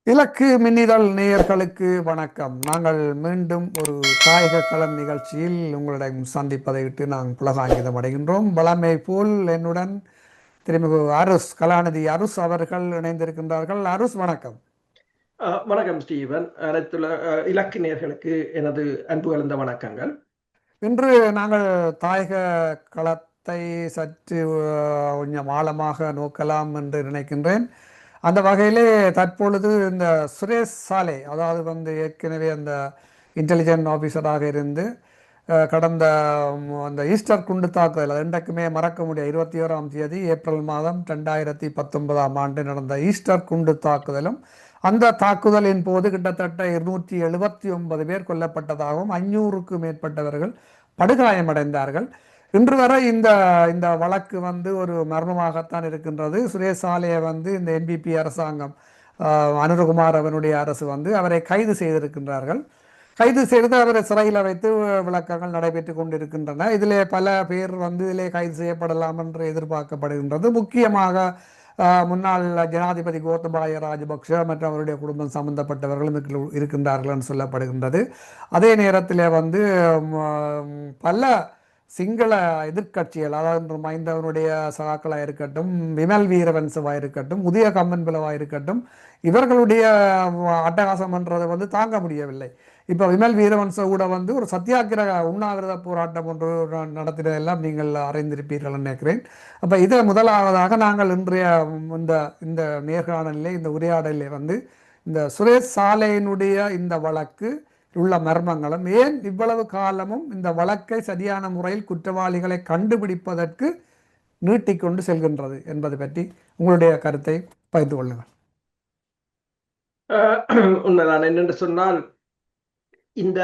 இலக்கு மின்னிதழ் நேயர்களுக்கு வணக்கம். நாங்கள் மீண்டும் ஒரு தாயக களம் நிகழ்ச்சியில் உங்களிடம் சந்திப்பதை விட்டு நாங்கள் புலகாங்கிதம் அடைகின்றோம். வளமை போல் என்னுடன் திருமிகு அருஸ் கலாநிதி அருஸ் அவர்கள் இணைந்திருக்கின்றார்கள். அருஸ் வணக்கம். வணக்கம் ஸ்டீவன். அனைத்துள்ள இலக்கு நேயர்களுக்கு எனது அன்பு கலந்த வணக்கங்கள். இன்று நாங்கள் தாயக களத்தை சற்று கொஞ்சம் ஆழமாக நோக்கலாம் என்று நினைக்கின்றேன். அந்த வகையிலே தற்பொழுது இந்த சுரேஷ் சாலை, அதாவது ஏற்கனவே அந்த இன்டெலிஜென்ட் ஆஃபீஸராக இருந்து கடந்த அந்த ஈஸ்டர் குண்டு தாக்குதல், அது இன்றைக்குமே மறக்க முடியாது, 21ஆம் தேதி ஏப்ரல் மாதம் 2019ஆம் ஆண்டு நடந்த ஈஸ்டர் குண்டு தாக்குதலும், அந்த தாக்குதலின் போது கிட்டத்தட்ட 279 பேர் கொல்லப்பட்டதாகவும் 500க்கும் மேற்பட்டவர்கள் படுகாயமடைந்தார்கள். இன்று வரை இந்த இந்த வழக்கு ஒரு மர்மமாகத்தான் இருக்கின்றது. சுரேஷ் சாலையை இந்த என்பிபி அரசாங்கம், அனுரகுமார் அவனுடைய அரசு அவரை கைது செய்திருக்கின்றார்கள். கைது செய்து அவரை சிறையில் வைத்து விளக்கங்கள் நடைபெற்று கொண்டிருக்கின்றன. இதிலே பல பேர் இதிலே கைது செய்யப்படலாம் என்று எதிர்பார்க்கப்படுகின்றது. முக்கியமாக முன்னாள் ஜனாதிபதி கோத்தபாய ராஜபக்ஷ மற்றும் அவருடைய குடும்பம் சம்பந்தப்பட்டவர்களும் இருக்கின்றார்கள் என்று சொல்லப்படுகின்றது. அதே நேரத்தில் பல சிங்கள எதிர்கட்சிகள், அதாவது மைந்தவனுடைய சகாக்களாக இருக்கட்டும், விமல் வீரவன்சவாக இருக்கட்டும், உதய கம்மன் பிளவாக இருக்கட்டும், இவர்களுடைய அட்டகாசம் என்றதை தாங்க முடியவில்லை. இப்போ விமல் வீரவன்ச கூட ஒரு சத்தியாகிரக உண்ணாவிரத போராட்டம் ஒன்று நடத்தினதெல்லாம் நீங்கள் அறிந்திருப்பீர்கள் நினைக்கிறேன். அப்போ இதை முதலாவதாக நாங்கள் இன்றைய இந்த இந்த நேர்காணலிலே, இந்த உரையாடலிலே இந்த சுரேஷ் சாலையினுடைய இந்த வழக்கு உள்ள மர்மங்களும், ஏன் இவ்வளவு காலமும் இந்த வழக்கை சரியான முறையில் குற்றவாளிகளை கண்டுபிடிப்பதற்கு நீட்டிக்கொண்டு செல்கின்றது என்பது பற்றி உங்களுடைய கருத்தை பகிர்ந்து கொள்ளுங்கள். உண்மைதான். என்னென்று சொன்னால், இந்த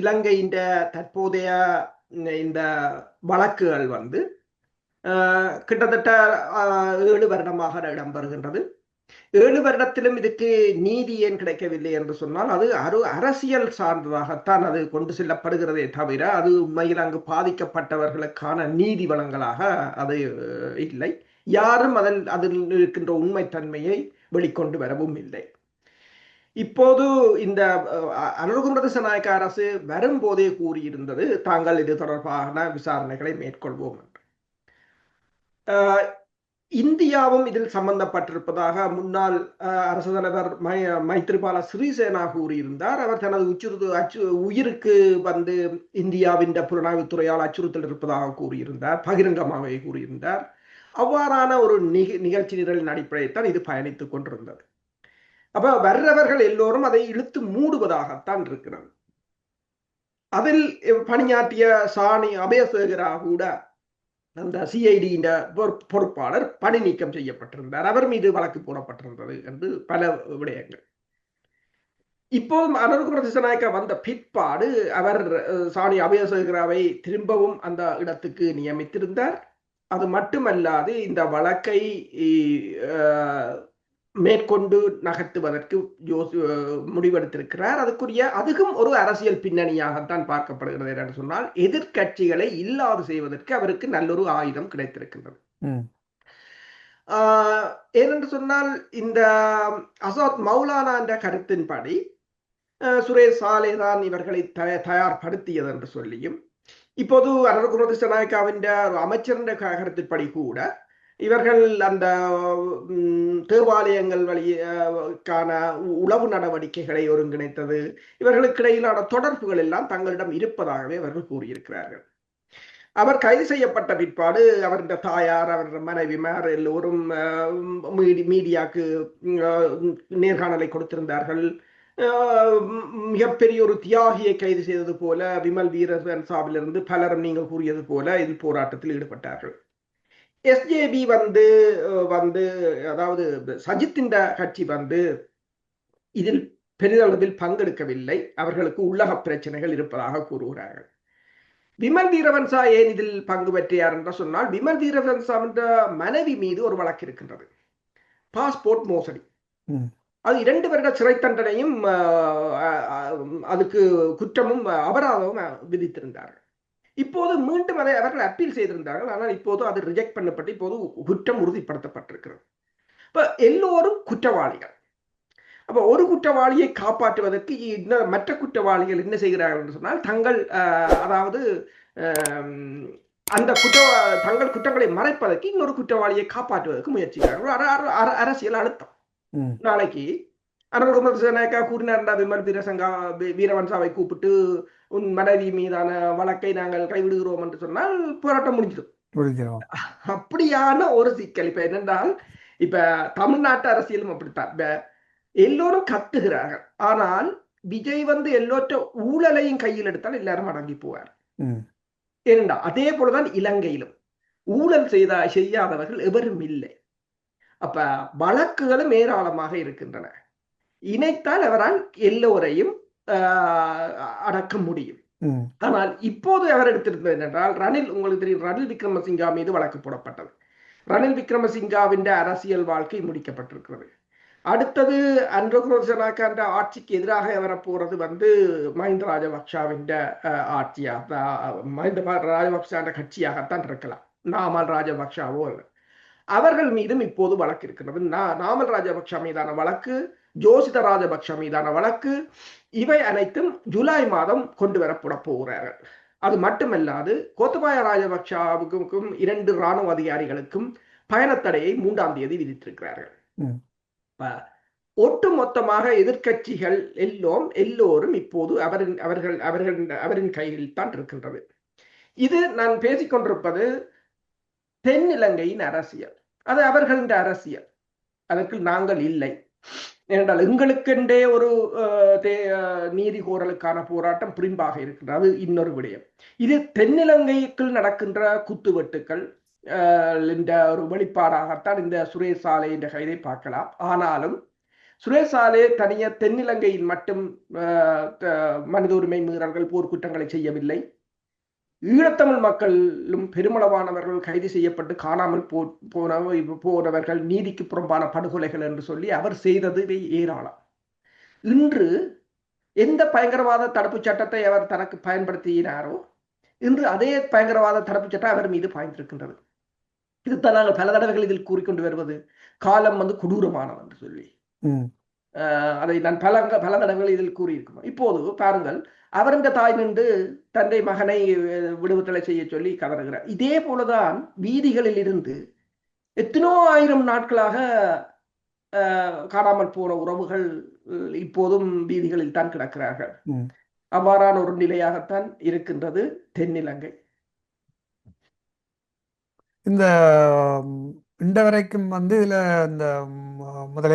இலங்கையின் தற்போதைய இந்த வழக்குகள் கிட்டத்தட்ட 7 வருடமாக இடம்பெறுகின்றது. 7 வருடத்திலும் இதுக்கு நீதி ஏன் கிடைக்கவில்லை என்று சொன்னால், அது அரசியல் சார்ந்ததாகத்தான் அது கொண்டு செல்லப்படுகிறதே தவிர, அது உண்மையில் அங்கு பாதிக்கப்பட்டவர்களுக்கான நீதி வழங்கலாக அது இல்லை. யாரும் அதில் இருக்கின்ற உண்மைத்தன்மையை வெளிக்கொண்டு வரவும் இல்லை. இப்போது இந்த அனுரகுமார திசாநாயக்க அரசு வரும்போதே கூறியிருந்தது, தாங்கள் இது தொடர்பான விசாரணைகளை மேற்கொள்வோம் என்று. இந்தியாவும் இதில் சம்பந்தப்பட்டிருப்பதாக முன்னாள் அரசு தலைவர் மைத்ரிபால சிறிசேனா கூறியிருந்தார். அவர் தனது உயிருக்கு இந்தியாவின் புலனாய்வுத்துறையால் அச்சுறுத்தல் இருப்பதாக கூறியிருந்தார், பகிரங்கமாகவே கூறியிருந்தார். அவ்வாறான ஒரு நிகழ்ச்சி நிரலின் அடிப்படையில் இது பயணித்துக் கொண்டிருந்தது. அப்ப வர்றவர்கள் எல்லோரும் அதை இழுத்து மூடுவதாகத்தான் இருக்கிறது. அதில் பணியாற்றிய சாணி அபயசேகரா கூட அந்த சிஐடியின் பொறுப்பாளர் பணி நீக்கம் செய்யப்பட்டிருந்தார். அவர் மீது வழக்கு போடப்பட்டிருந்தது என்று பல விடயங்கள். இப்போது அனுரகுமார திசாநாயக்க வந்த பிற்பாடு அவர் சாணி அபயசேகராவை திரும்பவும் அந்த இடத்துக்கு நியமித்திருந்தார். அது மட்டுமல்லாது இந்த வழக்கை மேற்கொண்டு நகர்த்துவதற்கு முடிவெடுத்திருக்கிறார். அதுக்கும் ஒரு அரசியல் பின்னணியாகத்தான் பார்க்கப்படுகிறது. என்று சொன்னால், எதிர்கட்சிகளை இல்லாது செய்வதற்கு அவருக்கு நல்லொரு ஆயுதம் கிடைத்திருக்கின்றது. ஏனென்று சொன்னால், இந்த அசாத் மௌலானா என்ற கருத்தின்படி சுரேஷ் சாலை தான் இவர்களை தயார்படுத்தியது என்று சொல்லியும், இப்போது அனுரகுமார திசாநாயக்காவின் அமைச்சரின் கருத்தின்படி கூட இவர்கள் அந்த தேவாலயங்கள் வழிக்கான உளவு நடவடிக்கைகளை ஒருங்கிணைத்தது, இவர்களுக்கு இடையிலான தொடர்புகள் எல்லாம் தங்களிடம் இருப்பதாகவே அவர்கள் கூறியிருக்கிறார்கள். அவர் கைது செய்யப்பட்ட பிற்பாடு அவருடைய தாயார், அவருடைய மனைவிமார் எல்லோரும் மீடியாவுக்கு நேர்காணலை கொடுத்திருந்தார்கள். மிகப்பெரிய ஒரு தியாகியை கைது செய்தது போல விமல் வீரவன்சாவிலிருந்து பலரும் நீங்கள் கூறியது போல இதில் போராட்டத்தில் ஈடுபட்டார்கள். எஸ்ஜேபி அதாவது சஜித்தின் கட்சி இதில் பெரிதளவில் பங்கெடுக்கவில்லை. அவர்களுக்கு உள்ளக பிரச்சனைகள் இருப்பதாக கூறுகிறார்கள். விமல் வீரவன்சா ஏன் இதில் பங்கு பெற்றார் என்று சொன்னால், விமல் வீரவன்சா மனைவி மீது ஒரு வழக்கு இருக்கின்றது, பாஸ்போர்ட் மோசடி. அது 2 வருட சிறை தண்டனையும் அதுக்கு குற்றமும் அபராதமும் விதித்திருந்தார்கள். இப்போது மீண்டும் அதை அவர்கள் அப்பீல் செய்திருந்தார்கள். ஆனால் இப்போது அது ரிஜெக்ட் பண்ணப்பட்டு இப்போது குற்றம் உறுதிப்படுத்தப்பட்டிருக்கிறது. இப்ப எல்லோரும் குற்றவாளிகள். அப்ப ஒரு குற்றவாளியை காப்பாற்றுவதற்கு மற்ற குற்றவாளிகள் என்ன செய்கிறார்கள் என்று சொன்னால் தங்கள் அதாவது அந்த தங்கள் குற்றங்களை மறைப்பதற்கு இன்னொரு குற்றவாளியை காப்பாற்றுவதற்கு முயற்சிக்கிறார்கள். அரசியல் அழுத்தம். நாளைக்கு அனுகுமார் கூறினார்டா விமல் வீரவன்சாவை கூப்பிட்டு உன் மனைவி மீதான வழக்கை நாங்கள் கைவிடுகிறோம் என்று சொன்னால் போராட்டம் முடிஞ்சிடும். அப்படியான ஒரு சிக்கல். இப்ப என்னென்றால் இப்ப தமிழ்நாட்டு அரசியலும் அப்படித்தான். எல்லோரும் கத்துகிறார்கள். ஆனால் விஜய் எல்லோற்ற ஊழலையும் கையில் எடுத்தால் எல்லாரும் அடங்கி போவார். ஏனென்றா அதே போலதான் இலங்கையிலும் ஊழல் செய்யாதவர்கள் எவரும் இல்லை. அப்ப வழக்குகளும் ஏராளமாக இருக்கின்றன. இணைத்தால் அவரால் எல்லோரையும் அடக்க முடியும். ஆனால் இப்போது அவர் எடுத்திருந்தது என்னென்றால் ரணில், உங்களுக்கு தெரியும், ரணில் விக்ரமசிங்கா மீது வழக்கு போடப்பட்டது. ரணில் விக்ரமசிங்காவின் அரசியல் வாழ்க்கை முடிக்கப்பட்டிருக்கிறது. அடுத்தது அனுகுமார் ஆட்சிக்கு எதிராக வரப்போறது மஹிந்த ராஜபக்ஷவின் ஆட்சியா, மஹிந்த ராஜபக்ஷ கட்சியாகத்தான் இருக்கலாம். நாமல் ராஜபக்ஷாவோ அவர்கள் மீதும் இப்போது வழக்கு இருக்கிறது. நாமல் ராஜபக்ஷ மீதான வழக்கு, ஜோசித ராஜபக்ஷ மீதான வழக்கு, இவை அனைத்தும் ஜூலை மாதம் கொண்டு வரப்பட போகிறார்கள். அது மட்டுமல்லாது கோத்தபாய ராஜபக்ஷவுக்கும் 2 இராணுவ அதிகாரிகளுக்கும் பயணத்தடையை 3ஆம் தேதி விதித்திருக்கிறார்கள். ஒட்டு மொத்தமாக எதிர்கட்சிகள் எல்லோரும் இப்போது அவரின் கையில் தான் இருக்கின்றது. இது நான் பேசிக்கொண்டிருப்பது தென்னிலங்கையின் அரசியல். அது அவர்களின் அரசியல். அதற்கு நாங்கள் இல்லை. ஏனென்றால் எங்களுக்கென்றே ஒரு நீதி கோரலுக்கான போராட்டம் புரிம்பாக இருக்கின்றது. அது இன்னொரு விடயம். இது தென்னிலங்கைக்குள் நடக்கின்ற குத்துவெட்டுக்கள் இந்த ஒரு வெளிப்பாடாகத்தான் இந்த சுரேஷ் சாலை என்ற கைதை பார்க்கலாம். ஆனாலும் சுரேஷ் சாலை தனிய தென்னிலங்கையில் மட்டும் மனித உரிமை மீறல்கள், போர்க்குற்றங்களை செய்யவில்லை. ஈழத்தமிழ் மக்களும் பெருமளவானவர்கள் கைது செய்யப்பட்டு காணாமல் போனவர்கள், நீதிக்கு புறம்பான படுகொலைகள் என்று சொல்லி அவர் செய்தது ஏராளம். இன்று எந்த பயங்கரவாத தடுப்பு சட்டத்தை அவர் தனக்கு பயன்படுத்தினாரோ இன்று அதே பயங்கரவாத தடுப்பு சட்டம் அவர் மீது பாய்ந்திருக்கின்றது. இதுதான் நாங்கள் பல தடவைகள் இதில் கூறிக்கொண்டு வருவது. காலம் கொடூரமானது என்று சொல்லி அதை நான் பல தடவைகள் இதில் கூறியிருக்கோம். இப்போது பாருங்கள், அவர் இந்த தாய் நின்று தந்தை மகனை விடுதலை செய்ய சொல்லி கதறுகிறார். இதே போலதான் வீதிகளில் இருந்து எத்தனோ ஆயிரம் நாட்களாக காணாமல் போன உறவுகள் இப்போதும் வீதிகளில் தான் கிடக்கிறார்கள். அவ்வாறான ஒரு நிலையாகத்தான் இருக்கின்றது தென்னிலங்கை. இந்த வரைக்கும் இதுல இந்த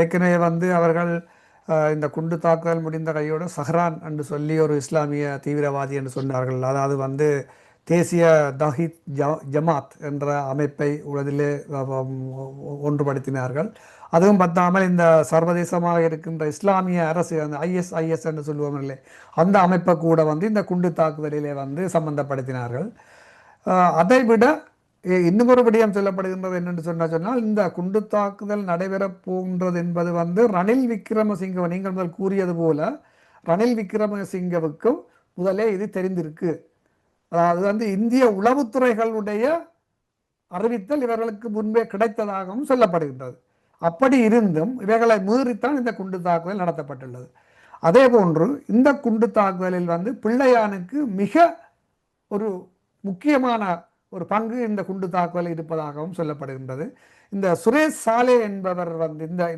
ஏற்கனவே அவர்கள் இந்த குண்டு தாக்குதல் முடிந்த கையோடு சஹ்ரான் என்று சொல்லி ஒரு இஸ்லாமிய தீவிரவாதி என்று சொன்னார்கள். அதாவது தேசிய தஹீத் ஜமாத் என்ற அமைப்பை உலகிலே ஒன்றுபடுத்தினார்கள். அதுவும் பத்தாமல் இந்த சர்வதேசமாக இருக்கின்ற இஸ்லாமிய அரசு, அந்த ISIS என்று சொல்லுவாங்களே, அந்த அமைப்பை கூட இந்த குண்டு தாக்குதலிலே சம்பந்தப்படுத்தினார்கள். அதைவிட இன்னும் ஒரு விடயம் சொல்லப்படுகின்றது என்னென்று சொன்னால் இந்த குண்டு தாக்குதல் நடைபெறப் போகின்றது என்பது ரணில் விக்ரமசிங்க, நீங்கள் முதல் கூறியது போல ரணில் விக்ரமசிங்கவுக்கும் முதலே இது தெரிந்திருக்கு. அதாவது இந்திய உளவுத்துறைகளுடைய அறிவித்தல் இவர்களுக்கு முன்பே கிடைத்ததாகவும் சொல்லப்படுகின்றது. அப்படி இருந்தும் இவைகளை மீறித்தான் இந்த குண்டு தாக்குதல் நடத்தப்பட்டுள்ளது. அதே போன்று இந்த குண்டு தாக்குதலில் பிள்ளையானுக்கு மிக ஒரு முக்கியமான ஒரு பங்கு இந்த குண்டு தாக்குதல் இருப்பதாகவும் சொல்லப்படுகின்றது. இந்த சுரேஷ் சாலே என்பவர்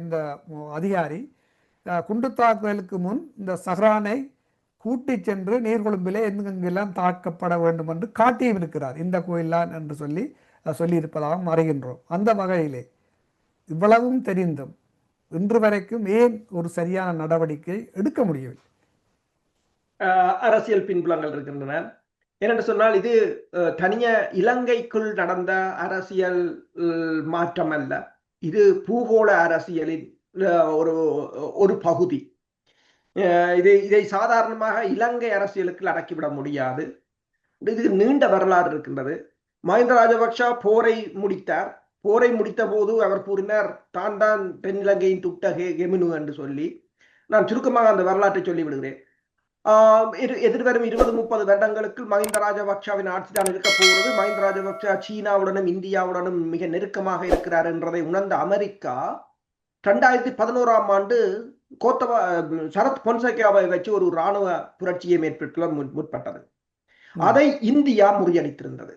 இந்த அதிகாரி குண்டு தாக்குதலுக்கு முன் இந்த சஹ்ரானை கூட்டி சென்று நீர்கொழும்பிலே எங்கெங்கெல்லாம் தாக்கப்பட வேண்டும் என்று காட்டியும் இருக்கிறார். இந்த கோயிலான் என்று சொல்லியிருப்பதாகவும் அறிகின்றோம். அந்த வகையிலே இவ்வளவும் தெரிந்தும் இன்று வரைக்கும் ஏன் ஒரு சரியான நடவடிக்கை எடுக்க முடியவில்லை? அரசியல் பின்புலங்கள் இருக்கின்றன. ஏனென்று சொன்னால் இது தனிய இலங்கைக்குள் நடந்த அரசியல் மாற்றம் அல்ல. இது பூகோள அரசியலின் ஒரு பகுதி. இதை சாதாரணமாக இலங்கை அரசியலுக்கு அடக்கிவிட முடியாது. இது நீண்ட வரலாறு இருக்கின்றது. மஹிந்த ராஜபக்ஷ போரை முடித்தார். போரை முடித்த போது அவர் கூறினார், தான் தென்னிலங்கையின் துட்ட கெமினு என்று சொல்லி. நான் சுருக்கமாக அந்த வரலாற்றை சொல்லிவிடுகிறேன். எதிர்வரும் 20-30 வருடங்களுக்கு மஹிந்த ராஜபக்ஷவின் ஆட்சி தான் இருக்க போகிறது. மஹிந்த ராஜபக்ஷ சீனாவுடனும் இந்தியாவுடனும் மிக நெருக்கமாக இருக்கிறார் என்றதை உணர்ந்த அமெரிக்கா 2011ஆம் ஆண்டு கோத்தபா சரத் பொன்சேகாவை வச்சு ஒரு இராணுவ புரட்சியை மேற்கொள்ள முற்பட்டது. அதை இந்தியா முறியடித்திருந்தது.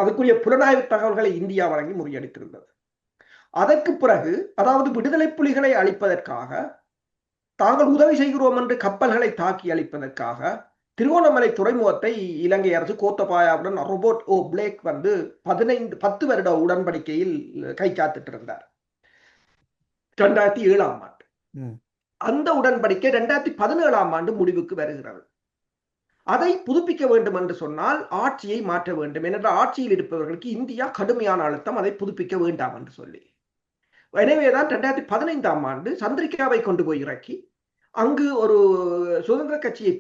அதுக்குரிய புலனாய்வு தகவல்களை இந்தியா வழங்கி முறியடித்திருந்தது. அதற்கு பிறகு, அதாவது விடுதலை புலிகளை அழிப்பதற்காக தாங்கள் உதவி செய்கிறோம் என்று கப்பல்களை தாக்கி அழிப்பதற்காக திருவோணமலை துறைமுகத்தை இலங்கை அரசு கோத்தபாயாவுடன் ரோபோட் ஓ பிளேக் வந்து 10 வருட உடன்படிக்கையில் கைச்சாத்திட்டு இருந்தார் 2007 ஆண்டு. அந்த உடன்படிக்கை 2017 ஆண்டு முடிவுக்கு வருகிறது. அதை புதுப்பிக்க வேண்டும் என்று சொன்னால் ஆட்சியை மாற்ற வேண்டும். ஏனென்றால் ஆட்சியில் இருப்பவர்களுக்கு இந்தியா கடுமையான அழுத்தம், அதை புதுப்பிக்க வேண்டாம் என்று சொல்லி. எனவேதான் 2015 ஆண்டு சந்திரிகாவை கொண்டு போய் இறக்கி அங்கு ஒரு சுதந்திர கட்சியை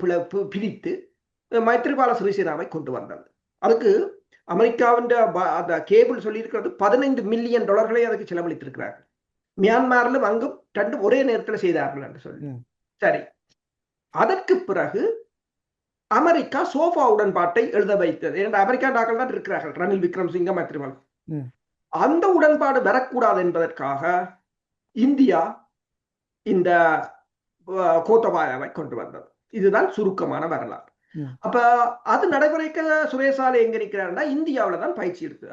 பிரித்து மைத்ரிபால சிறிசேனாவை கொண்டு வந்தது. அதுக்கு அமெரிக்காவின் கேபிள் சொல்லியிருக்கிறது $15 மில்லியன் அதுக்கு செலவழித்திருக்கிறார்கள். மியான்மரிலும் அங்கும் ரெண்டும் ஒரே நேரத்தில் செய்தார்கள் என்று சொல்லி. சரி, அதற்கு பிறகு அமெரிக்கா சோஃபா உடன்பாட்டை எழுத வைத்தது. அமெரிக்கா டாக்கள் தான் இருக்கிறார்கள், ரணில் விக்ரமசிங்க, மைத்ரிபால. அந்த உடன்பாடு வரக்கூடாது என்பதற்காக இந்தியா இந்த கோத்தபாயாவை கொண்டு வந்தது. இதுதான் சுருக்கமான வரலாறு. அப்ப அது நடைமுறைக்க சுரேசாலை எங்க நிற்கிறாருன்னா இந்தியாவில தான் பயிற்சி எடுத்து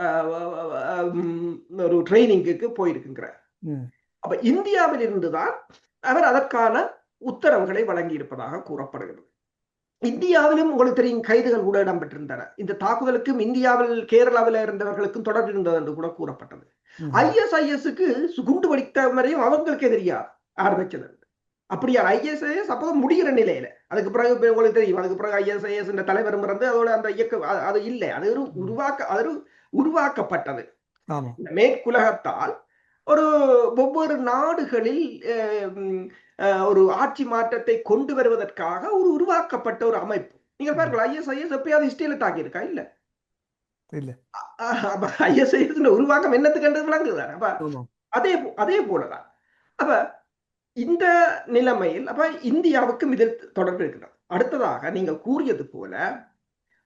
ஒரு ட்ரைனிங்குக்கு போயிருக்குங்கிறார். அப்ப இந்தியாவில் இருந்துதான் அவர் அதற்கான உத்தரவுகளை வழங்கி இருப்பதாக கூறப்படுகிறது. இந்தியாவிலும் உங்களுக்கு தெரியும் கைதுகள் கூட இடம்பெற்றிருந்தன. இந்த தாக்குதலுக்கும் இந்தியாவில் கேரளாவில் இருந்தவர்களுக்கும் தொடர்பு இருந்தது என்று கூட கூறப்பட்டது. ISIS-க்கு குண்டு வெடித்த வரையும் அவங்களுக்கு எதிரியா ஆரம்பிச்சது. அப்படியா ISIS அப்போ முடிகிற நிலையில, அதுக்கு பிறகு உங்களுக்கு தெரியும், அதுக்கு பிறகு ISIS தலைவர் இருந்து அதோட அந்த இயக்கம் அது இல்லை, அது ஒரு உருவாக்கப்பட்டது மேற்குலகத்தால். ஒரு ஒவ்வொரு நாடுகளில் ஒரு ஆட்சி மாற்றத்தை கொண்டு வருவதற்காக ஒரு உருவாக்கப்பட்ட ஒரு அமைப்பு. நீங்க பாருங்கள், ISIS எப்பயாவது ஹிஸ்டரியில தாக்கி இருக்கா? இல்ல. ISIS உருவாக்கம் என்னத்துக்கு விளங்குதான். அப்ப அதே போலதான். அப்ப இந்த நிலைமையில் அப்ப இந்தியாவுக்கும் இதில் தொடர்பு இருக்கிறது. அடுத்ததாக நீங்கள் கூறியது போல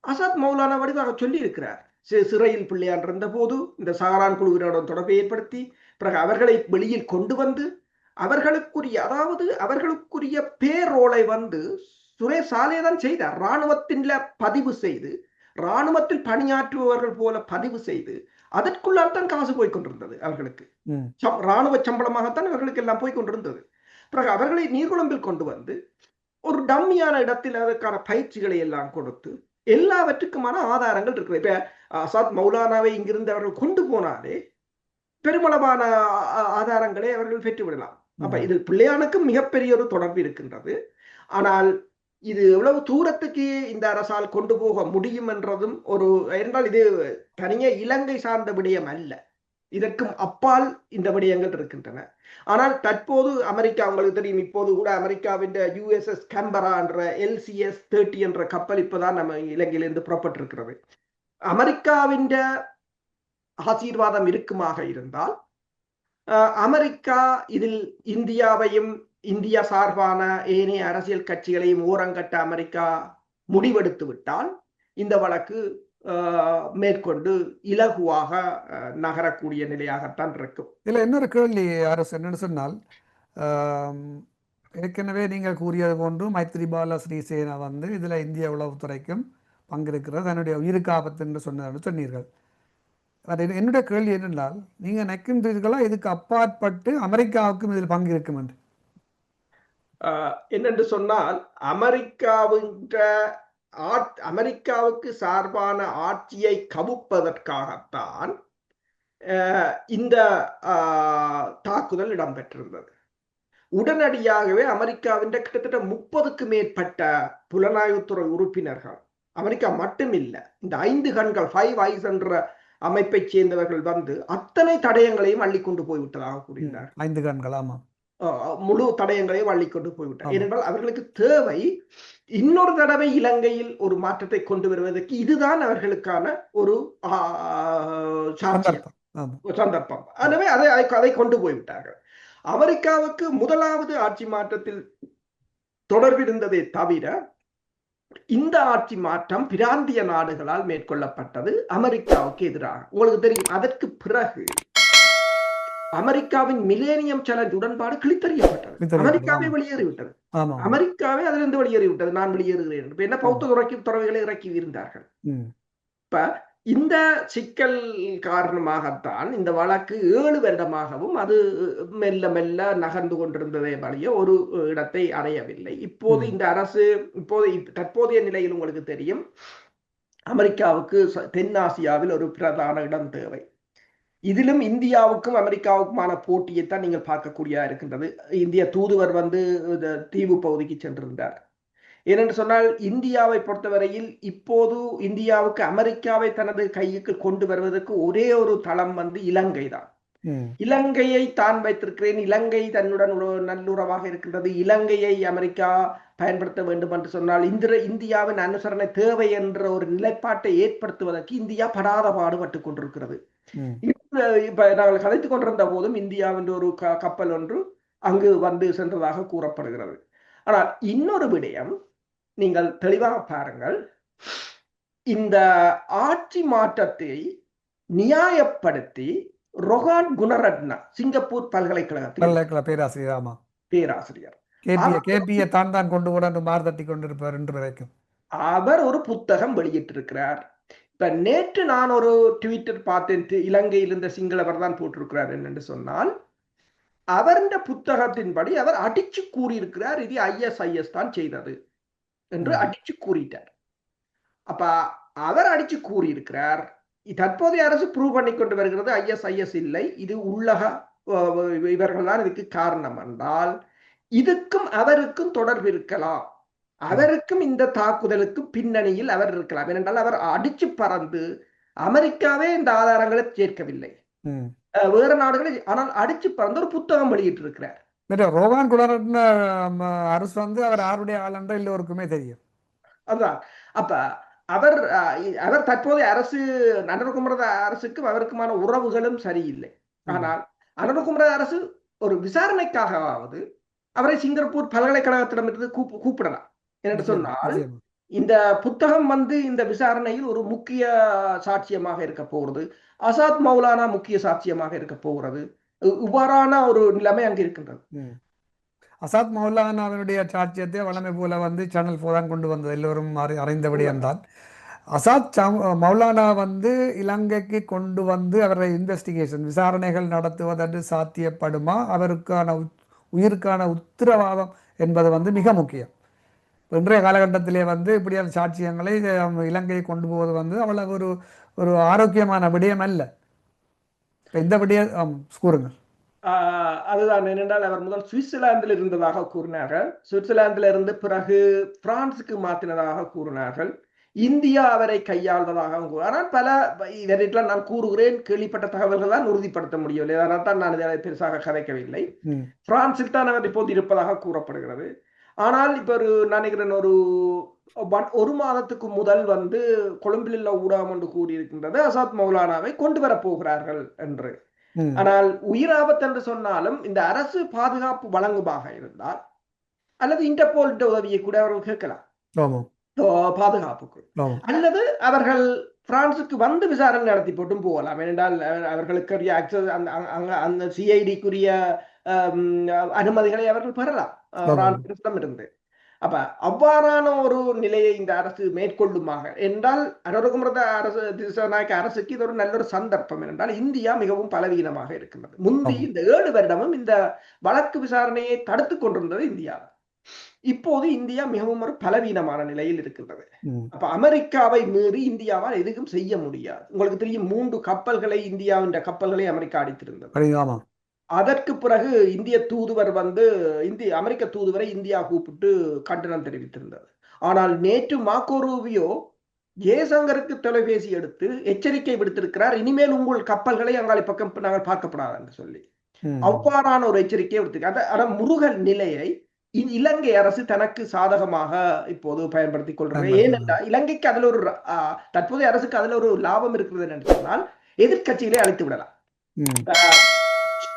அசாத் மௌலானா வடிவாக சொல்லி இருக்கிறார். சிறையில் பிள்ளையான் இருந்த போது இந்த சஹரான் குழுவினருடன் தொடர்பை ஏற்படுத்தி பிறகு அவர்களை வெளியில் கொண்டு வந்து அவர்களுக்குரிய பேரோலை வந்து சுரேசாலே தான் செய்தார். இராணுவத்தின் பதிவு செய்து, இராணுவத்தில் பணியாற்றுபவர்கள் போல பதிவு செய்து, அதற்குள்ளால் தான் காசு போய்கொண்டிருந்தது அவர்களுக்கு. இராணுவ சம்பளமாகத்தான் அவர்களுக்கு எல்லாம் போய்கொண்டிருந்தது. பிறகு அவர்களை நீர்குழம்பில் கொண்டு வந்து ஒரு டம்மியான இடத்தில் அதற்கான பயிற்சிகளை எல்லாம் கொடுத்து எல்லாவற்றுக்குமான ஆதாரங்கள் இருக்குது. இப்ப அசாத் மௌலானாவை இங்கிருந்து அவர்கள் கொண்டு போனாலே பெருமளவான ஆதாரங்களை அவர்கள் பெற்றுவிடலாம். அப்ப இதில் பிள்ளையானுக்கும் மிகப்பெரிய ஒரு தொடர்பு இருக்கின்றது. ஆனால் இது எவ்வளவு தூரத்துக்கு இந்த அரசால் கொண்டு போக முடியும் என்றதும் ஒரு, என்றால் இது தனியே இலங்கை சார்ந்த விடயம் அல்ல, இதற்கும் அப்பால் இந்த விடயங்கள் இருக்கின்றன. ஆனால் தற்போது அமெரிக்கா, உங்களுக்கு தெரியும், இப்போது கூட அமெரிக்காவின் USS கேம்பரா என்ற LCS-30 என்ற கப்பல் இப்பதான் நம்ம இலங்கையிலிருந்து புறப்பட்டிருக்கிறது. அமெரிக்காவின் ஆசீர்வாதம் இருக்குமாக இருந்தால் அமெரிக்கா இதில் இந்தியாவையும் இந்தியா சார்பான ஏனைய அரசியல் கட்சிகளையும் ஓரங்கட்ட அமெரிக்கா முடிவெடுத்து விட்டால் இந்த வழக்கு மேற்கொண்டு இலகுவாக நகரக்கூடிய நிலையாகத்தான் இருக்கும். இதுல இன்னொரு கேள்வி அரசு என்னன்னு சொன்னால், ஏற்கனவே நீங்கள் கூறியது போன்று மைத்ரிபால சிறிசேனா வந்து இதுல இந்திய உளவுத்துறைக்கும் பங்கிருக்கிறது, தன்னுடைய உயிருக்கு ஆபத்து என்று சொன்னீர்கள். என்னுடைய கேள்வி என்னென்றால், நீங்க நினைக்கின்றீர்களா இதுக்கு அப்பாற்பட்டு அமெரிக்காவுக்கும் இதில் பங்கு இருக்கும் என்று? என்னென்று சொன்னால், அமெரிக்காவுக்கு சார்பான ஆட்சியை கவுப்பதற்காகத்தான் இந்த தாக்குதல் இடம்பெற்றிருந்தது. உடனடியாகவே அமெரிக்காவின் கிட்டத்தட்ட 30க்கு மேற்பட்ட புலனாய்வுத்துறை உறுப்பினர்கள், அமெரிக்கா மட்டும் இல்லை, இந்த 5 கண்கள் 5 ஐஸ் என்ற அமைப்பை சேர்ந்தவர்கள் வந்து அத்தனை தடயங்களையும் அள்ளி கொண்டு போய்விட்டதாக கூறுகிறார். 5 கண்கள், ஆமா, முழு தடயங்களையும் அள்ளி கொண்டு போய்விட்டார். ஏனென்றால் அவர்களுக்கு தேவை இன்னொரு தடவை இலங்கையில் ஒரு மாற்றத்தை கொண்டு வருவதற்கு இதுதான் அவர்களுக்கான ஒரு சந்தர்ப்பம். எனவே அதை கொண்டு போய்விட்டார்கள். அமெரிக்காவுக்கு முதலாவது ஆட்சி மாற்றத்தில் தொடர்பிருந்ததை தவிர இந்த ஆட்சி மாற்றம் பிராந்திய நாடுகளால் மேற்கொள்ளப்பட்டது அமெரிக்காவுக்கு எதிராக. உங்களுக்கு தெரியும், அதற்கு பிறகு அமெரிக்காவின் மிலேனியம் சேலஞ்ச் உடன்பாடு கிழித்தறியப்பட்டது. அமெரிக்காவே வெளியேறிவிட்டது. அமெரிக்காவே அதிலிருந்து வெளியேறிவிட்டது. நான் வெளியேறுகிறேன். இப்ப என்ன பௌத்த துறவிகளை இறக்கி இருந்தார்கள். இப்ப இந்த சிக்கல் காரணமாகத்தான் இந்த வழக்கு 7 வருடமாகவும் அது மெல்ல மெல்ல நகர்ந்து கொண்டிருந்ததே வழிய ஒரு இடத்தை அடையவில்லை. இப்போது இந்த அரசு தற்போதைய நிலையில் உங்களுக்கு தெரியும், அமெரிக்காவுக்கு தென்னாசியாவில் ஒரு பிரதான இடம் தேவை. இதிலும் இந்தியாவுக்கும் அமெரிக்காவுக்குமான போட்டியைத்தான் நீங்கள் பார்க்கக்கூடியதா இருக்கின்றது. இந்திய தூதுவர் தீவு பகுதிக்கு சென்றிருந்தார். ஏனென்று சொன்னால் இந்தியாவை பொறுத்தவரையில் இப்போது இந்தியாவுக்கு அமெரிக்காவை தனது கைக்கு கொண்டு வருவதற்கு ஒரே ஒரு தளம் இலங்கை தான். இலங்கையை தான் வைத்திருக்கிறேன், இலங்கை தன்னுடன் நல்லுறவாக இருக்கின்றது, இலங்கையை அமெரிக்கா பயன்படுத்த வேண்டும் என்று சொன்னால் இந்தியாவின் அனுசரணை தேவை என்ற ஒரு நிலைப்பாட்டை ஏற்படுத்துவதற்கு இந்தியா படாத பாடுபட்டு கொண்டிருக்கிறது. இப்ப நாங்கள் கதைத்துக் கொண்டிருந்த போதும் இந்தியாவின் ஒரு கப்பல் ஒன்று அங்கு சென்றதாக கூறப்படுகிறது. ஆனால் இன்னொரு விடயம் நீங்கள் தெளிவாக பாருங்கள், இந்த ஆட்சி மாற்றத்தை நியாயப்படுத்தி ரொஹான் குணரட்ன சிங்கப்பூர் பல்கலைக்கழகத்தில் பேராசிரியர் தான் கொண்டு மார்தட்டி கொண்டிருப்பார் என்று வரைக்கும் அவர் ஒரு புத்தகம் வெளியிட்டிருக்கிறார். இப்ப நேற்று நான் ஒரு ட்விட்டர் பார்த்தேன், இலங்கையில் இருந்த சிங்களவர் தான் போட்டிருக்கிறார். என்னென்று சொன்னால், அவருடைய புத்தகத்தின்படி அவர் அடிச்சு கூறியிருக்கிறார், இது ISIS தான் செய்தது என்று அடிச்சு கூறிட்டார். அப்ப அவர் அடிச்சு கூறியிருக்கிறார், தற்போதைய அரசு ப்ரூவ் பண்ணி கொண்டு வருகிறது ISIS இல்லை, இது உள்ளக இவர்கள் தான் இதுக்கு காரணம் என்றால், இதுக்கும் அவருக்கும் தொடர்பு இருக்கலாம். அவருக்கும் இந்த தாக்குதலுக்கு பின்னணியில் அவர் இருக்கலாம். ஏனென்றால் அவர் அடிச்சு பறந்து அமெரிக்காவே இந்த ஆதாரங்களை சேர்க்கவில்லை, வேற நாடுகளை, ஆனால் அடிச்சு பறந்து ஒரு புத்தகம் வெளியிட்டு இருக்கிறார். ரோஹான் குணரட்ன அரசு அவர் யாருடைய ஆள் என்ற எல்லோருக்குமே தெரியும். அதுதான். அப்ப அவர் தற்போதைய அரசு அனுரகுமார அரசுக்கும் அவருக்குமான உறவுகளும் சரியில்லை. ஆனால் அனுரகுமார அரசு ஒரு விசாரணைக்காகவாவது அவரை சிங்கப்பூர் பல்கலைக்கழகத்திடமிருந்து கூப்பிடலாம். என்று சொன்னால், இந்த புத்தகம் இந்த விசாரணையில் ஒரு முக்கிய சாட்சியமாக இருக்க போகிறது. ஆசாத் மௌலானா முக்கிய சாட்சியமாக இருக்க போகிறது. இவ்வாறான ஒரு நிலைமை அங்கு இருக்கின்றது. அசாத் மௌலானாவினுடைய சாட்சியத்தை வளமை போல சேனல் 4 தான் கொண்டு வந்தது, எல்லோரும் அறிந்தபடி என்றால். அசாத் மௌலானா இலங்கைக்கு கொண்டு அவரை இன்வெஸ்டிகேஷன் விசாரணைகள் நடத்துவதற்கு சாத்தியப்படுமா, அவருக்கான உயிருக்கான உத்தரவாதம் என்பது மிக முக்கியம். இன்றைய காலகட்டத்திலே இப்படியான சாட்சியங்களை இலங்கையை கொண்டு போவது அவ்வளவு ஒரு ஆரோக்கியமான விடயம் அல்ல. இந்த விடயம் கூறுங்கள். அதுதான். ஏனென்றால் அவர் முதல் சுவிட்சர்லாந்தில் இருந்ததாக கூறினார்கள், சுவிட்சர்லாந்தில் இருந்து பிறகு பிரான்சுக்கு மாற்றினதாக கூறினார்கள், இந்தியா அவரை கையாள்வதாக. ஆனால் பல இதெல்லாம் நான் கூறுகிறேன், கேள்விப்பட்ட தகவல்கள் தான் உறுதிப்படுத்த முடியவில்லை. அதனால் தான் நான் இதை பெருசாக கதைக்கவில்லை. பிரான்சில் தான் அவர் இப்போது இருப்பதாக கூறப்படுகிறது. ஆனால் இப்ப நினைக்கிறேன் ஒரு மாதத்துக்கு முதல் கொழும்பில் உள்ள ஊடகம் ஒன்று கூறியிருக்கின்றது, அசாத் மௌலானாவை கொண்டு வரப்போகிறார்கள் என்று. ஆனால் உயிர் ஆபத்து என்று சொன்னாலும் இந்த அரசு பாதுகாப்பு வழங்குமாக இருந்தால் அல்லது இன்டர்போல் உதவியை கூட அவர்கள் கேட்கலாம் பாதுகாப்புக்கு, அல்லது அவர்கள் பிரான்சுக்கு விசாரணை நடத்தி போட்டும் போகலாம். ஏனென்றால் அவர்களுக்கு அந்த CID-க்குரிய அனுமதிகளை அவர்கள் பெறலாம் இருந்து. அப்ப அவ்வாறான ஒரு நிலையை இந்த அரசு மேற்கொள்ளுமாக என்றால் அனுரகுமார அரசுக்கு இது ஒரு நல்ல ஒரு சந்தர்ப்பம். என்றால் இந்தியா மிகவும் பலவீனமாக இருக்கின்றது. முந்தி இந்த 7 வருடமும் இந்த வழக்கு விசாரணையை தடுத்துக் கொண்டிருந்தது இந்தியா. இப்போது இந்தியா மிகவும் ஒரு பலவீனமான நிலையில் இருக்கின்றது. அப்ப அமெரிக்காவை மீறி இந்தியாவால் எதுவும் செய்ய முடியாது. உங்களுக்கு தெரியும், 3 கப்பல்களை இந்தியாவின் கப்பல்களை அமெரிக்கா அடித்திருந்தது. அதற்கு பிறகு இந்திய தூதுவர் அமெரிக்க தூதுவரை இந்தியா கூப்பிட்டு கண்டனம் தெரிவித்திருந்தது. ஆனால் நேற்று மார்க்கோ ரூபியோ ஜெயசங்கருக்கு தொலைபேசி எடுத்து எச்சரிக்கை விடுத்திருக்கிறார், இனிமேல் உங்கள் கப்பல்களை அங்காளி பக்கம் நாங்கள் பார்க்கப்படாது என்று சொல்லி. அவ்வாறான ஒரு எச்சரிக்கையை விடுத்திருக்க முருகல் நிலையை இலங்கை அரசு தனக்கு சாதகமாக இப்போது பயன்படுத்திக் கொள்றது. ஏனென்றால் இலங்கைக்கு அதுல ஒரு தற்போதைய அரசுக்கு அதுல ஒரு லாபம் இருக்கிறது என்று சொன்னால் எதிர்கட்சிகளை அழைத்து விடலாம்.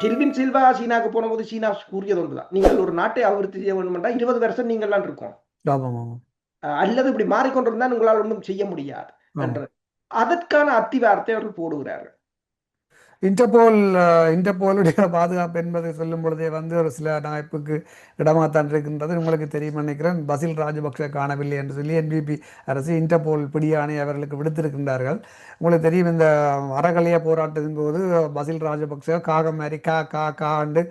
கெல்வின் சில்வா சீனாவுக்கு போன போது சீனா கூறியது ஒன்றுதான், நீங்கள் ஒரு நாட்டை அபிவிருத்தி செய்ய வேண்டும் என்றால் 20 வருஷம் நீங்கள்லாம் இருக்கும், அல்லது இப்படி மாறிக்கொண்டிருந்தால் உங்களால் ஒன்றும் செய்ய முடியாது என்று அதற்கான அத்திவாரத்தை அவர்கள் போடுகிறார்கள். இன்டர்போல் இன்டர்போலுடைய பாதுகாப்பு என்பதை சொல்லும் பொழுதே வந்து ஒரு சில நகைப்புக்கு இடமாகத்தான் இருக்கின்றது. உங்களுக்கு தெரியும் நினைக்கிறேன், பசில் ராஜபக்ஷ காணவில்லை என்று சொல்லி என்பிபி அரசு இன்டர்போல் பிடியாணை அவர்களுக்கு விடுத்திருக்கின்றார்கள். உங்களுக்கு தெரியும், இந்த அறகலைய போராட்டத்தின் போது பசில் ராஜபக்ஷ காகம் மாதிரி கா கா காண்டு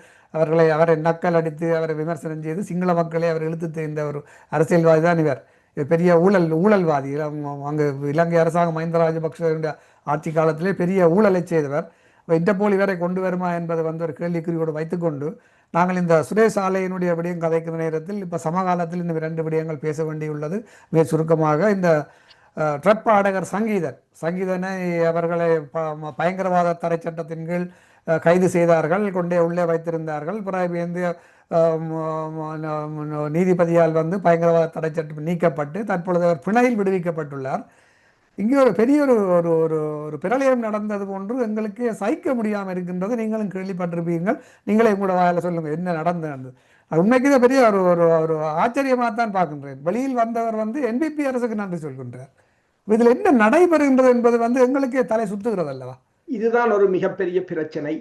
அவரை நக்கல் அடித்து அவரை விமர்சனம் செய்து சிங்கள மக்களை அவர் இழுத்து தெரிந்த ஒரு அரசியல்வாதி தான் இவர். பெரிய ஊழல்வாதி. அங்கு இலங்கை அரசாங்கம் மஹிந்த ராஜபக்ஷ ஆட்சி காலத்திலே பெரிய ஊழலை செய்தவர். இன்டர்போல் இவரை கொண்டு வருமா என்பதை வந்து ஒரு கேள்விக்குறியோடு வைத்துக்கொண்டு நாங்கள் இந்த சுரேஷ் ஆலையினுடைய விடயம் கதைக்கிற நேரத்தில் இப்போ சமகாலத்தில் இந்த 2 விடயங்கள் பேச வேண்டியுள்ளது. மிக சுருக்கமாக, இந்த ட்ரப் ஆடகர் சங்கீதனை அவர்களை பயங்கரவாத தடை சட்டத்தின் கீழ் கைது செய்தார்கள், கொண்டே உள்ளே வைத்திருந்தார்கள். பிறகு வந்து நீதிபதியால் வந்து பயங்கரவாத தடை சட்டம் நீக்கப்பட்டு தற்பொழுது அவர் பிணையில் விடுவிக்கப்பட்டுள்ளார். இங்கே ஒரு பெரிய ஒரு ஒரு ஒரு ஒரு பிரளயம் நடந்தது போன்று எங்களுக்கு சகிக்க முடியாமல் இருக்கின்றது. நீங்களும் கேள்விப்பட்டிருப்பீர்கள். நீங்களே கூட வாயில சொல்லுங்க என்ன நடந்தது. அது உண்மைக்கு தான் பெரிய ஒரு ஒரு ஒரு ஆச்சரியமாக தான் பார்க்கின்றேன். வெளியில் வந்தவர் வந்து என்பிபி அரசுக்கு நன்றி சொல்கின்றார். இதில் என்ன நடைபெறுகின்றது என்பது வந்து எங்களுக்கே தலை சுத்துகிறது அல்லவா? இதுதான் ஒரு மிகப்பெரிய பிரச்சனை.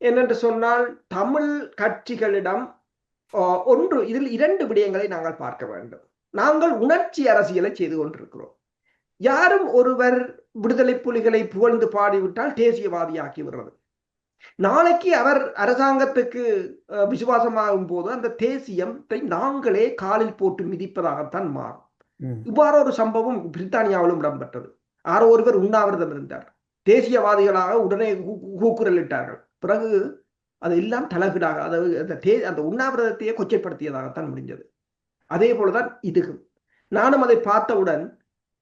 என்னென்று சொன்னால், தமிழ் கட்சிகளிடம் ஒன்று, இதில் 2 விடயங்களை நாங்கள் பார்க்க வேண்டும். நாங்கள் உணர்ச்சி அரசியலை செய்து கொண்டிருக்கிறோம். யாரும் ஒருவர் விடுதலை புலிகளை புகழ்ந்து பாடிவிட்டால் தேசியவாதியாக்கி விடுறது. நாளைக்கு அவர் அரசாங்கத்துக்கு விசுவாசமாகும் போது அந்த தேசியத்தை நாங்களே காலில் போட்டு மிதிப்பதாகத்தான் மாறும். இவ்வாறு ஒரு சம்பவம் பிரித்தானியாவிலும் இடம்பெற்றது. யாரோ ஒருவர் உண்ணாவிரதம் இருந்தார். தேசியவாதிகளாக உடனே கூக்குரலிட்டார்கள். பிறகு அது எல்லாம் தலைகீடாக, அதாவது அந்த உண்ணாவிரதத்தையே கொச்சைப்படுத்தியதாகத்தான் முடிஞ்சது. அதே போலதான் இதுகும். நானும் அதை பார்த்தவுடன்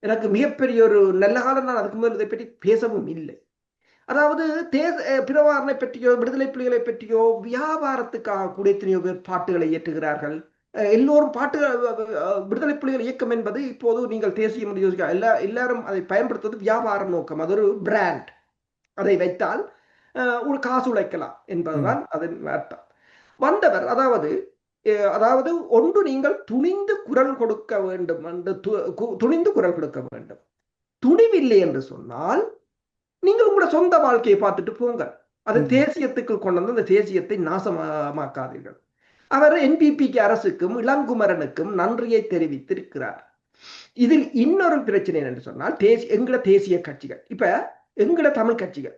எனக்கு மிகப்பெரிய ஒரு நல்ல காலம். நான் அதுக்கு முதல் இதை பற்றி பேசவும் இல்லை. அதாவது பிரபாகரனை பற்றியோ விடுதலை புலிகளை பற்றியோ வியாபாரத்துக்காக கூட எத்தனையோ பேர் பாட்டுகளை இயற்றுகிறார்கள். எல்லோரும் பாட்டுகள், விடுதலை புலிகள் இயக்கம் என்பது இப்போது நீங்கள் தேசியம் எல்லாரும் அதை பயன்படுத்துவது வியாபார நோக்கம். அது ஒரு பிராண்ட். அதை வைத்தால் ஒரு காசு உழைக்கலாம் என்பதுதான் அதன் அர்த்தம். வந்தவர் அதாவது ஒன்று, நீங்கள் துணிந்து குரல் கொடுக்க வேண்டும் என்று துணிந்து குரல் கொடுக்க வேண்டும். துணிவில்லை என்று சொன்னால் நீங்கள் உங்களோட சொந்த வாழ்க்கையை பார்த்துட்டு போங்க. அது தேசியத்துக்கு கொண்டு வந்து அந்த தேசியத்தை நாசமாக்காதீர்கள். அவர் என்பிபிக்கு அரசுக்கும் இளங்குமரனுக்கும் நன்றியை தெரிவித்திருக்கிறார். இதில் இன்னொரு பிரச்சனை என்று சொன்னால், எங்கட தேசிய கட்சிகள், இப்ப எங்கட தமிழ் கட்சிகள்,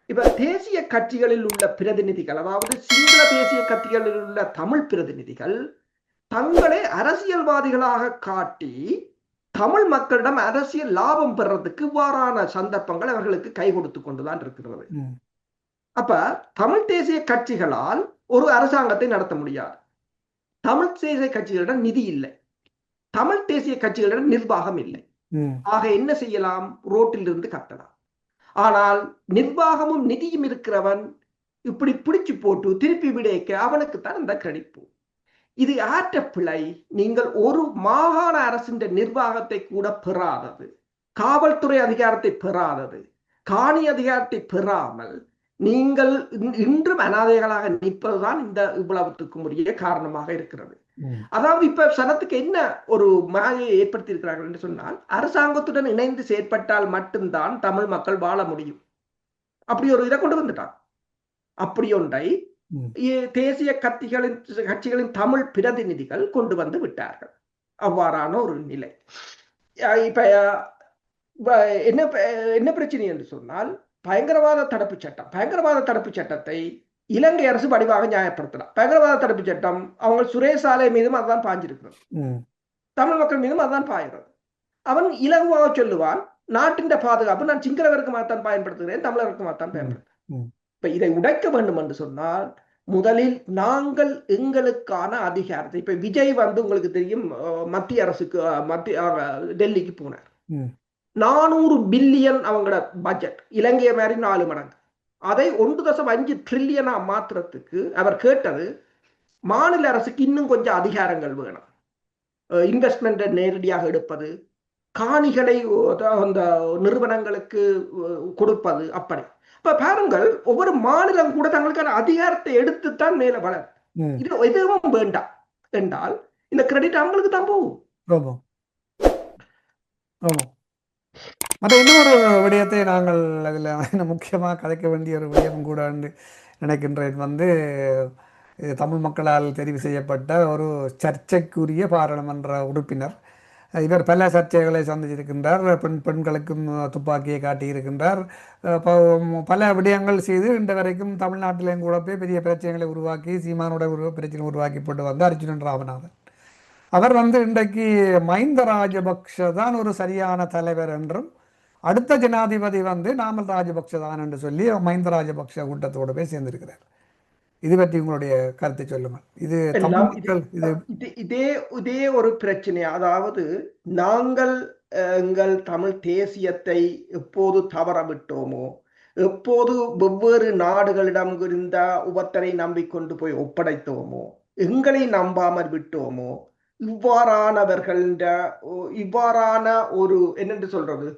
இப்ப தேசிய கட்சிகளில் உள்ள பிரதிநிதிகள், அதாவது சிங்கள தேசிய கட்சிகளில் உள்ள தமிழ் பிரதிநிதிகள் தங்களை அரசியல்வாதிகளாக காட்டி தமிழ் மக்களிடம் அரசியல் லாபம் பெறறதுக்கு இவ்வாறான சந்தர்ப்பங்கள் அவர்களுக்கு கை கொடுத்து கொண்டுதான் இருக்கிறது. அப்ப தமிழ் தேசிய கட்சிகளால் ஒரு அரசாங்கத்தை நடத்த முடியாது. தமிழ் தேசிய கட்சிகளிடம் நிதி இல்லை, தமிழ் தேசிய கட்சிகளிடம் நிர்வாகம் இல்லை. ஆக என்ன செய்யலாம்? ரோட்டில் இருந்து கட்டலாம். ஆனால் நிர்வாகமும் நிதியும் இருக்கிறவன் இப்படி பிடிச்சு போட்டு திருப்பி விடைக்க அவனுக்குத்தான் இந்த கிரெடிட். இது ஆற்ற பிழை. நீங்கள் ஒரு மாகாண அரசின் நிர்வாகத்தை கூட பெறாதது, காவல்துறை அதிகாரத்தை பெறாதது, காணி அதிகாரத்தை பெறாமல் நீங்கள் இன்றும் அனாதைகளாக நிற்பதுதான் இந்த இவ்வளவுத்துக்கும் உரிய காரணமாக இருக்கிறது. அதாவது இப்ப சனத்துக்கு என்ன ஒரு மாயை ஏற்படுத்தி இருக்கிறார்கள் என்று சொன்னால், அரசாங்கத்துடன் இணைந்து செயற்பட்டால் மட்டும்தான் தமிழ் மக்கள் வாழ முடியும். அப்படி ஒரு இதை கொண்டு வந்துட்டான். அப்படி ஒன்றை தேசிய கட்சிகளின் தமிழ் பிரதிநிதிகள் கொண்டு வந்து விட்டார்கள். அவ்வாறான ஒரு நிலை. இப்ப என்ன பிரச்சனை என்று சொன்னால், பயங்கரவாத தடுப்பு சட்டத்தை இலங்கை அரசு வடிவாக நியாயப்படுத்தலாம். பயங்கரவாத தடுப்பு சட்டம் அவங்க சுரேஷ் ஆலை மீதும் அதுதான் பாய்ஞ்சிருக்கிறது, தமிழ் மக்கள் மீதும் அதுதான் பாய்கிறது. அவன் இலகுவாக சொல்லுவான், நாட்டின் பாதுகாப்பு நான் சிங்களவருக்கு மாத்தான் பயன்படுத்துகிறேன், தமிழருக்கு மாத்தான் பயன்படுத்துகிறேன். இப்ப இதை உடைக்க வேண்டும் என்று சொன்னால், முதலில் நாங்கள் எங்களுக்கான அதிகாரத்தை, இப்ப விஜய் வந்து உங்களுக்கு தெரியும், மத்திய அரசுக்கு டெல்லிக்கு போனார். 400 பில்லியன் அவங்களோட பட்ஜெட், இலங்கைய மாதிரி 4 மடங்கு. அதை 1.5 ட்ரில்லியனா மாத்திரத்துக்கு அவர் கேட்டது, மாநில அரசுக்கு இன்னும் கொஞ்சம் அதிகாரங்கள் வேணும், இன்வெஸ்ட்மெண்ட் நேரடியாக எடுப்பது, காணிகளை அந்த நிறுவனங்களுக்கு கொடுப்பது. அப்படி இப்ப பாருங்கள், ஒவ்வொரு மாநிலம் கூட தங்களுக்கான அதிகாரத்தை எடுத்துத்தான் மேல வளர். இது எதுவும் வேண்டாம் என்றால் இந்த கிரெடிட் அவங்களுக்கு தான் போகும். மற்ற இன்னொரு விடயத்தை நாங்கள் அதில் முக்கியமாக கதைக்க வேண்டிய ஒரு விடயம் கூட என்று நினைக்கின்றேன். தமிழ் மக்களால் தெரிவு செய்யப்பட்ட ஒரு சர்ச்சைக்குரிய பாராளுமன்ற உறுப்பினர். இவர் பல சர்ச்சைகளை சந்திச்சிருக்கின்றார். பெண்களுக்கும் துப்பாக்கியை காட்டியிருக்கின்றார். பல விடயங்கள் செய்து இன்று வரைக்கும் தமிழ்நாட்டிலேயும் கூட போய் பெரிய பிரச்சனைகளை உருவாக்கி சீமானோட பிரச்சனை உருவாக்கி போட்டு வந்த அர்ஜுனன் ராமநாதன் அவர் இன்றைக்கு மஹிந்த ராஜபக்ஷ தான் ஒரு சரியான தலைவர் என்றும் அடுத்த ஜனாதிபதி நாமல் ராஜபக்ஷ தான் என்று சொல்லி மஹிந்த ராஜபக்ஷ கூட்டத்தோடு போய் சேர்ந்திருக்கிறார். இது பற்றி உங்களுடைய கருத்தை சொல்லுங்கள். இது தமிழ் மக்கள் இதே இதே ஒரு பிரச்சனை. அதாவது நாங்கள் எங்கள் தமிழ் தேசியத்தை எப்போது தவற விட்டோமோ, எப்போது வெவ்வேறு நாடுகளிடம் இருந்த உபத்தரை நம்பிக்கொண்டு போய் ஒப்படைத்தோமோ, எங்களை நம்பாமல் விட்டோமோ, இவ்வாறான ஒரு என்னென்று சொல்றது,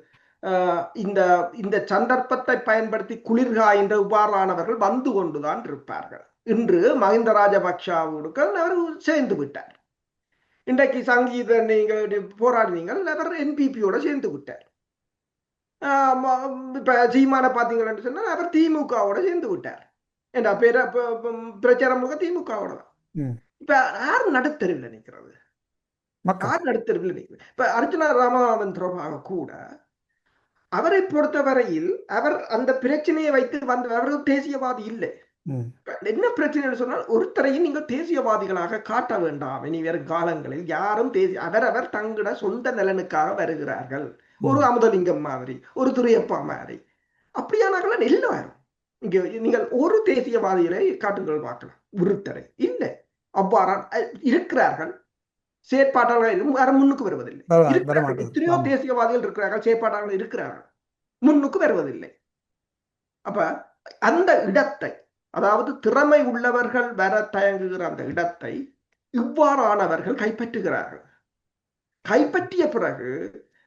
இந்த இந்த சந்தர்ப்பத்தை பயன்படுத்தி குளிர்காய்ந்த இவ்வாறானவர்கள் வந்து கொண்டுதான் இருப்பார்கள். இன்று மஹிந்த ராஜபக்ஷவுக்கு அவர் சேர்ந்து விட்டார். இன்றைக்கு சங்கீத நீங்கள் போராடினீங்கள், அவர் என்பிபியோட சேர்ந்து விட்டார். இப்ப சீமான பாத்தீங்கன்னு சொன்னா அவர் திமுகவோட சேர்ந்து விட்டார். என்ற பேர பிரச்சாரம் திமுகவோட தான். இப்ப யார் நடுத்தருவில் நிற்கிறது? யார் நடுத்தருவில் நிற்கிறது? இப்ப அர்ஜுனா ராமநாதன் தொடர்பாக கூட அவரை பொறுத்தவரையில் அவர் அந்த பிரச்சனையை வைத்து அவர்கள் தேசியவாதி இல்லை. என்ன பிரச்சனை சொன்னால், ஒருத்தரையும் நீங்கள் தேசியவாதிகளாக காட்ட வேண்டாம். இனி வரும் காலங்களில் யாரும் அவரவர் தங்களோட சொந்த நலனுக்காக வருகிறார்கள். ஒரு அமுதலிங்கம் மாதிரி, ஒரு துரையப்பா மாதிரி, அப்படியானார்கள் எல்லாரும் இங்க நீங்கள் ஒரு தேசியவாதிகளை காட்டுங்கள் பார்க்கலாம். ஒருத்தரை இல்லை, அவ்வாறு இருக்கிறார்கள். செயற்பாட்டாளர்கள் முன்னுக்கு வருவதில்லை. எத்தனையோ தேசியவாதிகள் இருக்கிறார்கள், செயற்பாட்டாளர்கள் இருக்கிறார்கள், முன்னுக்கு வருவதில்லை. அப்ப அந்த இடத்தை, அதாவது திறமை உள்ளவர்கள் வர தயங்குகிற அந்த இடத்தை இவ்வாறானவர்கள் கைப்பற்றுகிறார்கள். கைப்பற்றிய பிறகு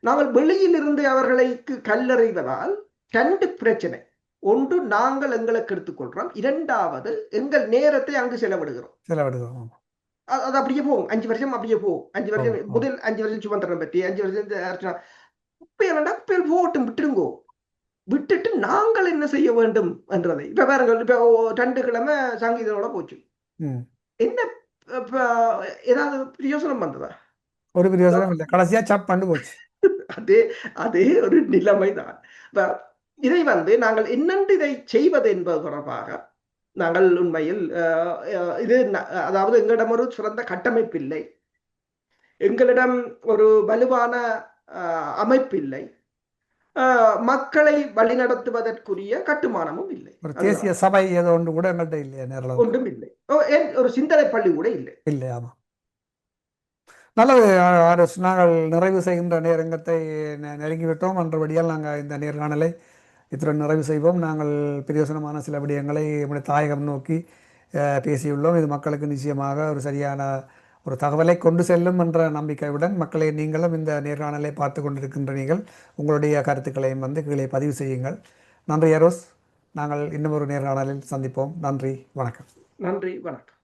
நாங்கள் வெளியில் இருந்து அவர்களை கல்லறிவதால் ரெண்டு பிரச்சனை. ஒன்று, நாங்கள் எங்களுக்கு எடுத்துக்கொள்றோம். இரண்டாவது, எங்கள் நேரத்தை அங்கு செலவிடுகிறோம். அது அப்படியே போகும். 5 வருஷம் அப்படியே போகும். 5 வருஷம் முதல் 5 வருஷம் சுமந்திரம் பற்றி, 5 வருஷம் குப்பையில் போட்டும் விட்டுருங்கோ. விட்டுட்டு நாங்கள் என்ன செய்ய வேண்டும் என்றதை இப்ப பாருங்கள். இப்ப 2 கிழமை சங்கீதோட போச்சு. என்ன ஏதாவது பிரயோசனம் வந்ததா? ஒரு பிரயோசனம் இல்லை. கடைசியா சாப் பண்ணி போச்சு. அதே ஒரு நிலைமைதான். இதை நாங்கள் என்னென்று இதை செய்வது என்பது தொடர்பாக நாங்கள் உண்மையில் இது, அதாவது எங்களிடம் ஒரு சிறந்த கட்டமைப்பு இல்லை, எங்களிடம் ஒரு வலுவான அமைப்பு இல்லை, மக்களை வழிநடத்துவதற்குரிய கட்டுமானமும் இல்லை. ஒரு தேசிய சபை ஏதோ ஒன்று கூட எங்கள்கிட்ட இல்லையா? ஒன்றும் இல்லை. ஒரு சிந்தனை பள்ளி கூட இல்லை. ஆமா, நல்லது. நாங்கள் நிறைவு செய்கின்ற நேரங்கத்தை நெருங்கிவிட்டோம். என்றபடியால் நாங்கள் இந்த நேர்காணலை இத்துடன் நிறைவு செய்வோம். நாங்கள் பிரயோசனமான சில விடயங்களை நம்முடைய தாயகம் நோக்கி பேசியுள்ளோம். இது மக்களுக்கு நிச்சயமாக ஒரு சரியான ஒரு தகவலை கொண்டு செல்லும் என்ற நம்பிக்கையுடன் மக்களை நீங்களும் இந்த நேர்காணலை பார்த்து கொண்டிருக்கின்ற நீங்கள் உங்களுடைய கருத்துக்களையும் கீழே பதிவு செய்யுங்கள். நன்றி அரோஸ். நாங்கள் இன்னும் ஒரு நேர்காணலில் சந்திப்போம். நன்றி, வணக்கம். நன்றி, வணக்கம்.